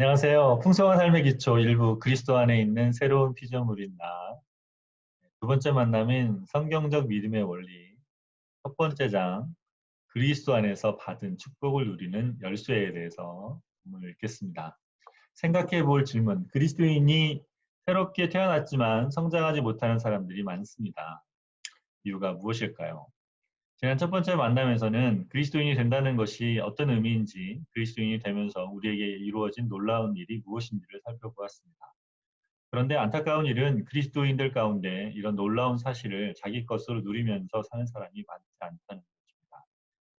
안녕하세요. 풍성한 삶의 기초 일부 그리스도 안에 있는 새로운 피조물인 나. 두 번째 만남인 성경적 믿음의 원리. 첫 번째 장, 그리스도 안에서 받은 축복을 누리는 열쇠에 대해서 오늘 읽겠습니다. 생각해 볼 질문. 그리스도인이 새롭게 태어났지만 성장하지 못하는 사람들이 많습니다. 이유가 무엇일까요? 지난 첫 번째 만남에서는 그리스도인이 된다는 것이 어떤 의미인지, 그리스도인이 되면서 우리에게 이루어진 놀라운 일이 무엇인지를 살펴보았습니다. 그런데 안타까운 일은 그리스도인들 가운데 이런 놀라운 사실을 자기 것으로 누리면서 사는 사람이 많지 않다는 것입니다.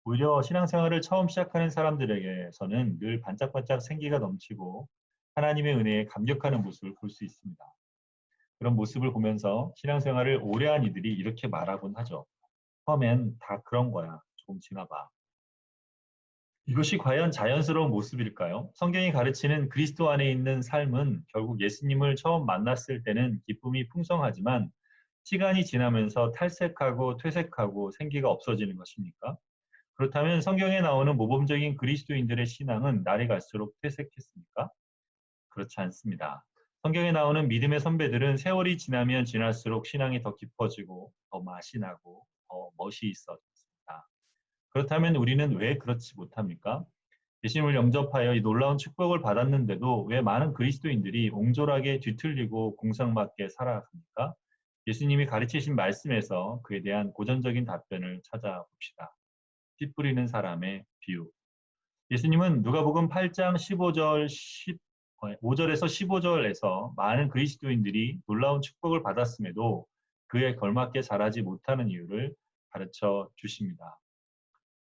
오히려 신앙생활을 처음 시작하는 사람들에게서는 늘 반짝반짝 생기가 넘치고 하나님의 은혜에 감격하는 모습을 볼 수 있습니다. 그런 모습을 보면서 신앙생활을 오래 한 이들이 이렇게 말하곤 하죠. 처음엔 다 그런 거야. 조금 지나봐. 이것이 과연 자연스러운 모습일까요? 성경이 가르치는 그리스도 안에 있는 삶은 결국 예수님을 처음 만났을 때는 기쁨이 풍성하지만 시간이 지나면서 탈색하고 퇴색하고 생기가 없어지는 것입니까? 그렇다면 성경에 나오는 모범적인 그리스도인들의 신앙은 날이 갈수록 퇴색했습니까? 그렇지 않습니다. 성경에 나오는 믿음의 선배들은 세월이 지나면 지날수록 신앙이 더 깊어지고 더 맛이 나고 더 멋이 있어졌습니다. 그렇다면 우리는 왜 그렇지 못합니까? 예수님을 영접하여 이 놀라운 축복을 받았는데도 왜 많은 그리스도인들이 옹졸하게 뒤틀리고 공상맞게 살아갑니까? 예수님이 가르치신 말씀에서 그에 대한 고전적인 답변을 찾아봅시다. 씨 뿌리는 사람의 비유. 예수님은 누가복음 8장 15절 5절에서 15절에서 많은 그리스도인들이 놀라운 축복을 받았음에도 그에 걸맞게 자라지 못하는 이유를 가르쳐 주십니다.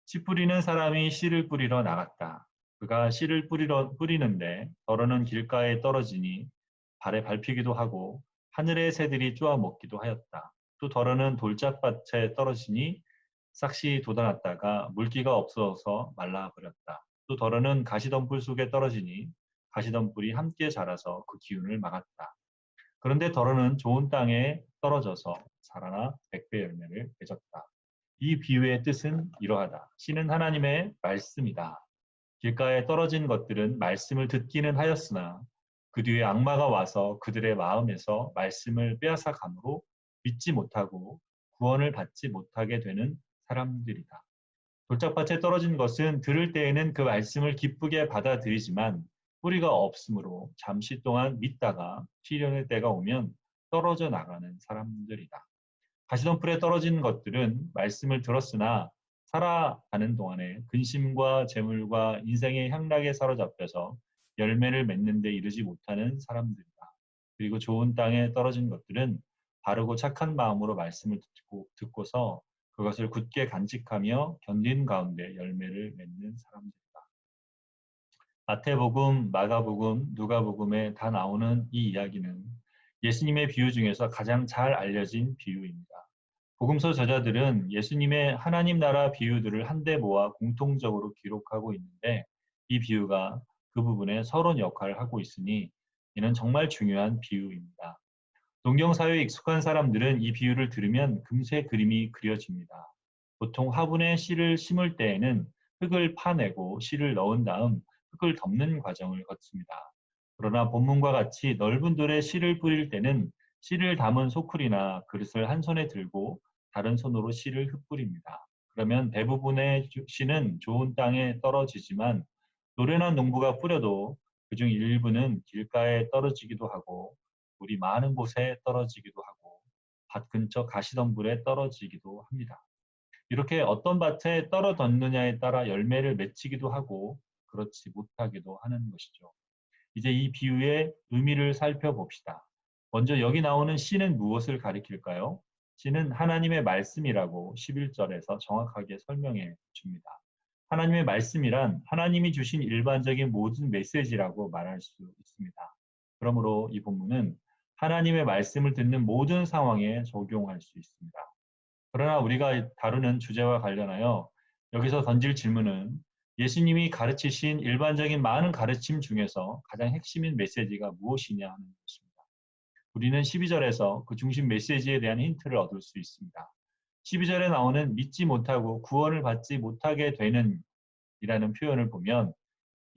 씨 뿌리는 사람이 씨를 뿌리러 나갔다. 그가 씨를 뿌리는데 덜어는 길가에 떨어지니 발에 밟히기도 하고 하늘의 새들이 쪼아 먹기도 하였다. 또 덜어는 돌짝밭에 떨어지니 싹시 돋아났다가 물기가 없어서 말라버렸다. 또 덜어는 가시덤불 속에 떨어지니 가시덤불이 함께 자라서 그 기운을 막았다. 그런데 덜어는 좋은 땅에 떨어져서 자라나 백배 열매를 맺었다. 이 비유의 뜻은 이러하다. 씨는 하나님의 말씀이다. 길가에 떨어진 것들은 말씀을 듣기는 하였으나 그 뒤에 악마가 와서 그들의 마음에서 말씀을 빼앗아 감으로 믿지 못하고 구원을 받지 못하게 되는 사람들이다. 돌짝밭에 떨어진 것은 들을 때에는 그 말씀을 기쁘게 받아들이지만 뿌리가 없으므로 잠시 동안 믿다가 시련의 때가 오면 떨어져 나가는 사람들이다. 가시덤불에 떨어진 것들은 말씀을 들었으나 살아가는 동안에 근심과 재물과 인생의 향락에 사로잡혀서 열매를 맺는 데 이르지 못하는 사람들이다. 그리고 좋은 땅에 떨어진 것들은 바르고 착한 마음으로 말씀을 듣고서 그것을 굳게 간직하며 견딘 가운데 열매를 맺는 사람들이다. 마태복음, 마가복음, 누가복음에 다 나오는 이 이야기는 예수님의 비유 중에서 가장 잘 알려진 비유입니다. 복음서 저자들은 예수님의 하나님 나라 비유들을 한데 모아 공통적으로 기록하고 있는데 이 비유가 그 부분에 서론 역할을 하고 있으니 이는 정말 중요한 비유입니다. 농경사회에 익숙한 사람들은 이 비유를 들으면 금세 그림이 그려집니다. 보통 화분에 씨를 심을 때에는 흙을 파내고 씨를 넣은 다음 흙을 덮는 과정을 거칩니다. 그러나 본문과 같이 넓은 돌에 씨를 뿌릴 때는 씨를 담은 소쿠리나 그릇을 한 손에 들고 다른 손으로 씨를 흩뿌립니다. 그러면 대부분의 씨는 좋은 땅에 떨어지지만 노련한 농부가 뿌려도 그중 일부는 길가에 떨어지기도 하고 물이 많은 곳에 떨어지기도 하고 밭 근처 가시덤불에 떨어지기도 합니다. 이렇게 어떤 밭에 떨어졌느냐에 따라 열매를 맺히기도 하고 그렇지 못하기도 하는 것이죠. 이제 이 비유의 의미를 살펴봅시다. 먼저 여기 나오는 씨는 무엇을 가리킬까요? 씨는 하나님의 말씀이라고 11절에서 정확하게 설명해 줍니다. 하나님의 말씀이란 하나님이 주신 일반적인 모든 메시지라고 말할 수 있습니다. 그러므로 이 본문은 하나님의 말씀을 듣는 모든 상황에 적용할 수 있습니다. 그러나 우리가 다루는 주제와 관련하여 여기서 던질 질문은 예수님이 가르치신 일반적인 많은 가르침 중에서 가장 핵심인 메시지가 무엇이냐 하는 것입니다. 우리는 12절에서 그 중심 메시지에 대한 힌트를 얻을 수 있습니다. 12절에 나오는 믿지 못하고 구원을 받지 못하게 되는 이라는 표현을 보면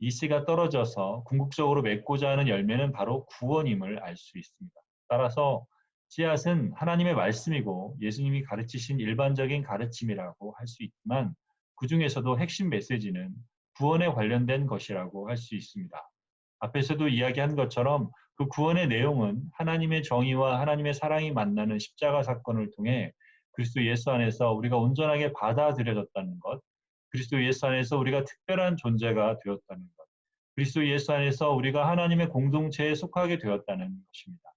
이 씨가 떨어져서 궁극적으로 맺고자 하는 열매는 바로 구원임을 알 수 있습니다. 따라서 씨앗은 하나님의 말씀이고 예수님이 가르치신 일반적인 가르침이라고 할 수 있지만 그 중에서도 핵심 메시지는 구원에 관련된 것이라고 할 수 있습니다. 앞에서도 이야기한 것처럼 그 구원의 내용은 하나님의 정의와 하나님의 사랑이 만나는 십자가 사건을 통해 그리스도 예수 안에서 우리가 온전하게 받아들여졌다는 것, 그리스도 예수 안에서 우리가 특별한 존재가 되었다는 것, 그리스도 예수 안에서 우리가 하나님의 공동체에 속하게 되었다는 것입니다.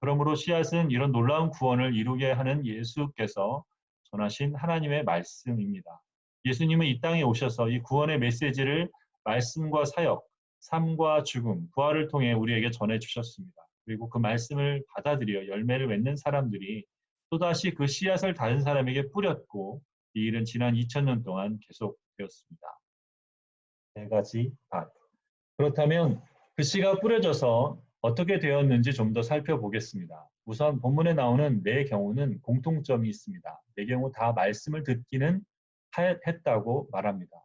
그러므로 씨앗은 이런 놀라운 구원을 이루게 하는 예수께서 전하신 하나님의 말씀입니다. 예수님은 이 땅에 오셔서 이 구원의 메시지를 말씀과 사역, 삶과 죽음, 부활을 통해 우리에게 전해주셨습니다. 그리고 그 말씀을 받아들여 열매를 맺는 사람들이 또다시 그 씨앗을 다른 사람에게 뿌렸고 이 일은 지난 2000년 동안 계속되었습니다. 네 가지 밭. 그렇다면 그 씨가 뿌려져서 어떻게 되었는지 좀 더 살펴보겠습니다. 우선 본문에 나오는 네 경우는 공통점이 있습니다. 네 경우 다 말씀을 듣기는 했다고 말합니다.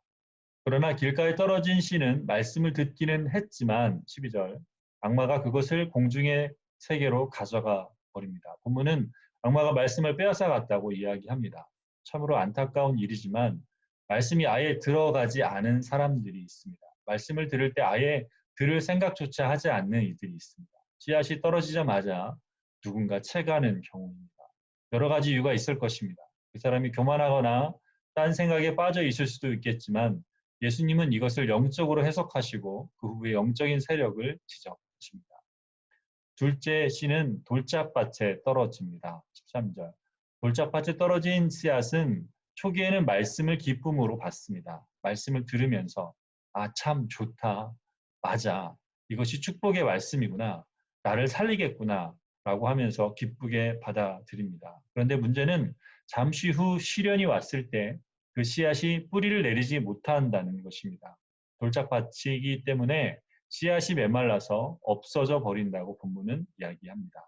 그러나 길가에 떨어진 씨는 말씀을 듣기는 했지만 12절 악마가 그것을 공중의 세계로 가져가 버립니다. 본문은 악마가 말씀을 빼앗아 갔다고 이야기합니다. 참으로 안타까운 일이지만 말씀이 아예 들어가지 않은 사람들이 있습니다. 말씀을 들을 때 아예 들을 생각조차 하지 않는 이들이 있습니다. 씨앗이 떨어지자마자 누군가 채가는 경우입니다. 여러 가지 이유가 있을 것입니다. 그 사람이 교만하거나 딴 생각에 빠져 있을 수도 있겠지만 예수님은 이것을 영적으로 해석하시고 그 후에 영적인 세력을 지적하십니다. 둘째 씨는 돌짝밭에 떨어집니다. 13절. 돌짝밭에 떨어진 씨앗은 초기에는 말씀을 기쁨으로 받습니다. 말씀을 들으면서 아, 참 좋다. 맞아. 이것이 축복의 말씀이구나. 나를 살리겠구나. 라고 하면서 기쁘게 받아들입니다. 그런데 문제는 잠시 후 시련이 왔을 때 그 씨앗이 뿌리를 내리지 못한다는 것입니다. 돌짝밭이기 때문에 씨앗이 메말라서 없어져 버린다고 본문은 이야기합니다.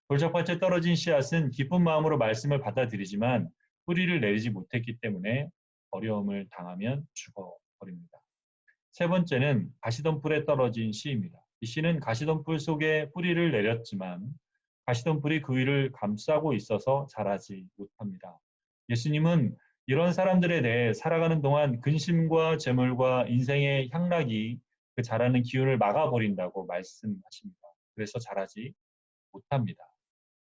돌짝밭에 떨어진 씨앗은 기쁜 마음으로 말씀을 받아들이지만 뿌리를 내리지 못했기 때문에 어려움을 당하면 죽어버립니다. 세 번째는 가시덤불에 떨어진 씨입니다. 이 씨는 가시덤불 속에 뿌리를 내렸지만 가시덤불이 그 위를 감싸고 있어서 자라지 못합니다. 예수님은 이런 사람들에 대해 살아가는 동안 근심과 재물과 인생의 향락이 그 자라는 기운을 막아버린다고 말씀하십니다. 그래서 자라지 못합니다.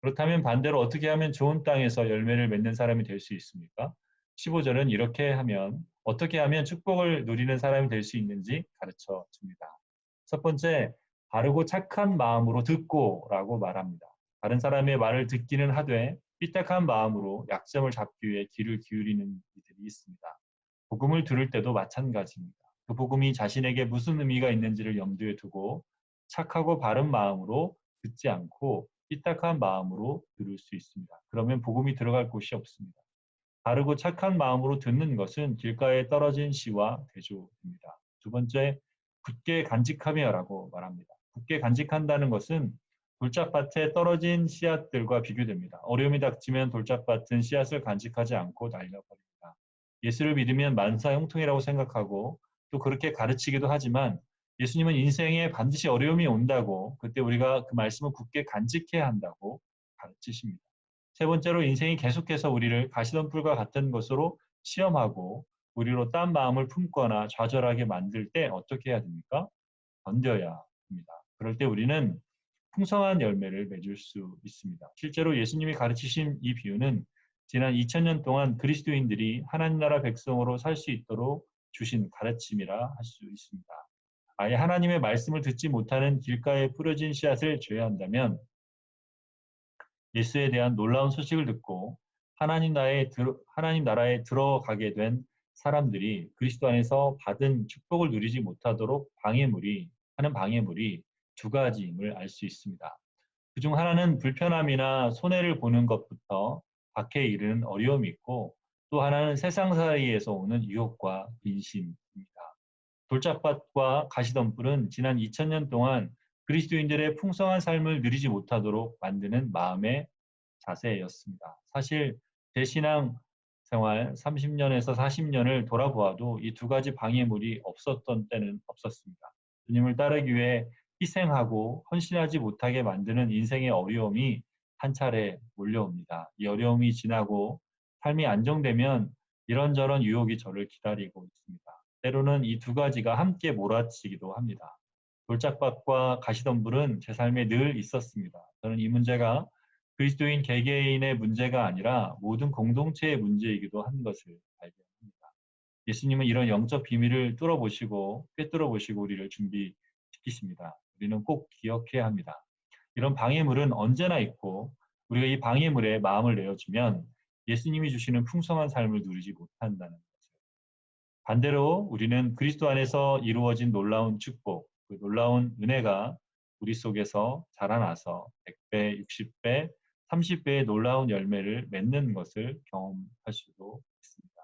그렇다면 반대로 어떻게 하면 좋은 땅에서 열매를 맺는 사람이 될 수 있습니까? 15절은 이렇게 하면 어떻게 하면 축복을 누리는 사람이 될 수 있는지 가르쳐 줍니다. 첫 번째, 바르고 착한 마음으로 듣고라고 말합니다. 다른 사람의 말을 듣기는 하되 삐딱한 마음으로 약점을 잡기 위해 귀를 기울이는 이들이 있습니다. 복음을 들을 때도 마찬가지입니다. 그 복음이 자신에게 무슨 의미가 있는지를 염두에 두고 착하고 바른 마음으로 듣지 않고 삐딱한 마음으로 들을 수 있습니다. 그러면 복음이 들어갈 곳이 없습니다. 바르고 착한 마음으로 듣는 것은 길가에 떨어진 씨와 대조입니다. 두 번째, 굳게 간직하며라고 말합니다. 굳게 간직한다는 것은 돌짝밭에 떨어진 씨앗들과 비교됩니다. 어려움이 닥치면 돌짝밭은 씨앗을 간직하지 않고 날려버립니다. 예수를 믿으면 만사 형통이라고 생각하고 또 그렇게 가르치기도 하지만 예수님은 인생에 반드시 어려움이 온다고 그때 우리가 그 말씀을 굳게 간직해야 한다고 가르치십니다. 세 번째로 인생이 계속해서 우리를 가시덤불과 같은 것으로 시험하고 우리로 딴 마음을 품거나 좌절하게 만들 때 어떻게 해야 됩니까? 견뎌야 합니다. 그럴 때 우리는 풍성한 열매를 맺을 수 있습니다. 실제로 예수님이 가르치신 이 비유는 지난 2000년 동안 그리스도인들이 하나님 나라 백성으로 살 수 있도록 주신 가르침이라 할 수 있습니다. 아예 하나님의 말씀을 듣지 못하는 길가에 뿌려진 씨앗을 제외한다면 예수에 대한 놀라운 소식을 듣고 하나님 나라에 들어가게 된 사람들이 그리스도 안에서 받은 축복을 누리지 못하도록 하는 방해물이 두 가지임을 알 수 있습니다. 그중 하나는 불편함이나 손해를 보는 것부터 박해에 이르는 어려움이 있고 또 하나는 세상사이에서 오는 유혹과 빈심입니다. 돌짝밭과 가시덤불은 지난 2000년 동안 그리스도인들의 풍성한 삶을 누리지 못하도록 만드는 마음의 자세였습니다. 사실 제 신앙 생활 30년에서 40년을 돌아보아도 이 두 가지 방해물이 없었던 때는 없었습니다. 주님을 따르기 위해 희생하고 헌신하지 못하게 만드는 인생의 어려움이 한 차례 몰려옵니다. 이 어려움이 지나고 삶이 안정되면 이런저런 유혹이 저를 기다리고 있습니다. 때로는 이 두 가지가 함께 몰아치기도 합니다. 돌짝밭과 가시덤불은 제 삶에 늘 있었습니다. 저는 이 문제가 그리스도인 개개인의 문제가 아니라 모든 공동체의 문제이기도 한 것을 발견합니다. 예수님은 이런 영적 비밀을 뚫어보시고 꿰뚫어 보시고 우리를 준비시키십니다. 우리는 꼭 기억해야 합니다. 이런 방해물은 언제나 있고 우리가 이 방해물에 마음을 내어주면 예수님이 주시는 풍성한 삶을 누리지 못한다는 것을. 반대로 우리는 그리스도 안에서 이루어진 놀라운 축복, 그 놀라운 은혜가 우리 속에서 자라나서 100배, 60배, 30배의 놀라운 열매를 맺는 것을 경험할 수도 있습니다.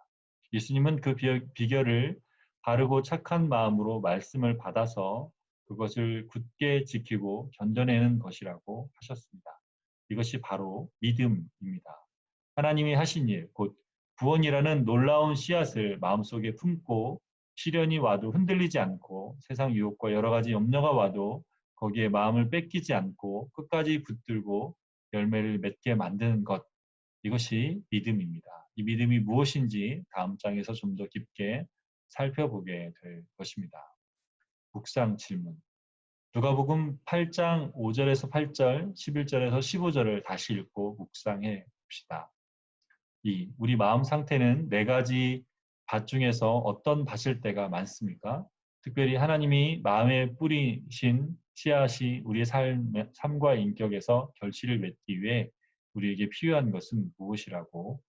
예수님은 그 비결을 바르고 착한 마음으로 말씀을 받아서 그것을 굳게 지키고 견뎌내는 것이라고 하셨습니다. 이것이 바로 믿음입니다. 하나님이 하신 일, 곧 구원이라는 놀라운 씨앗을 마음속에 품고 시련이 와도 흔들리지 않고 세상 유혹과 여러 가지 염려가 와도 거기에 마음을 뺏기지 않고 끝까지 붙들고 열매를 맺게 만드는 것, 이것이 믿음입니다. 이 믿음이 무엇인지 다음 장에서 좀 더 깊게 살펴보게 될 것입니다. 묵상 질문. 누가복음 8장 5절에서 8절, 11절에서 15절을 다시 읽고 묵상해 봅시다. 2. 우리 마음 상태는 네 가지 밭 중에서 어떤 밭일 때가 많습니까? 특별히 하나님이 마음에 뿌리신 씨앗이 우리의 삶과 인격에서 결실을 맺기 위해 우리에게 필요한 것은 무엇이라고